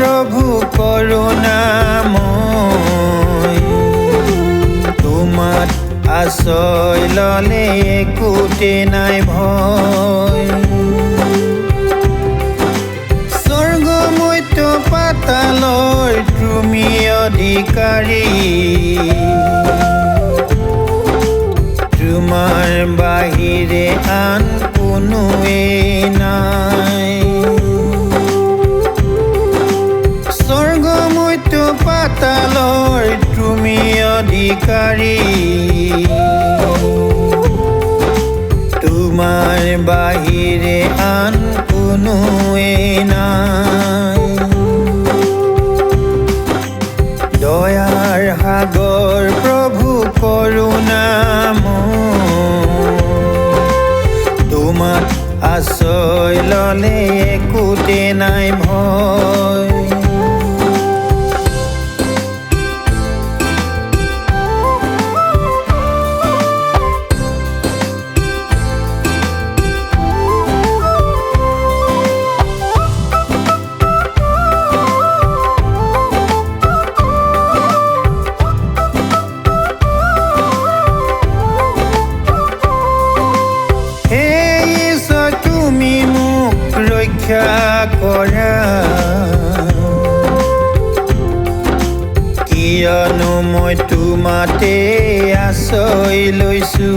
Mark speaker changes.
Speaker 1: প্ৰভু কৰুণাময় তোমাত আশ্ৰয় ল'লে একোতে নাই ভয় স্বৰ্গ মৰ্ত্য পাতালৰ তুমি অধিকাৰী তোমাৰ বাহিৰে আন কোনোৱেই নাই স্বৰ্গ মৰ্ত্য পাতালৰ তুমি অধিকাৰী তোমাৰ বাহিৰে আন কোনোৱেই নাই দয়াৰ সাগৰ প্ৰভু কৰুণাময় তোমাত আশ্ৰয় ল'লে একোতে নাই ভয় ৰক্ষা কৰা কিয়নো মই তোমাতে আশ্ৰয় লৈছো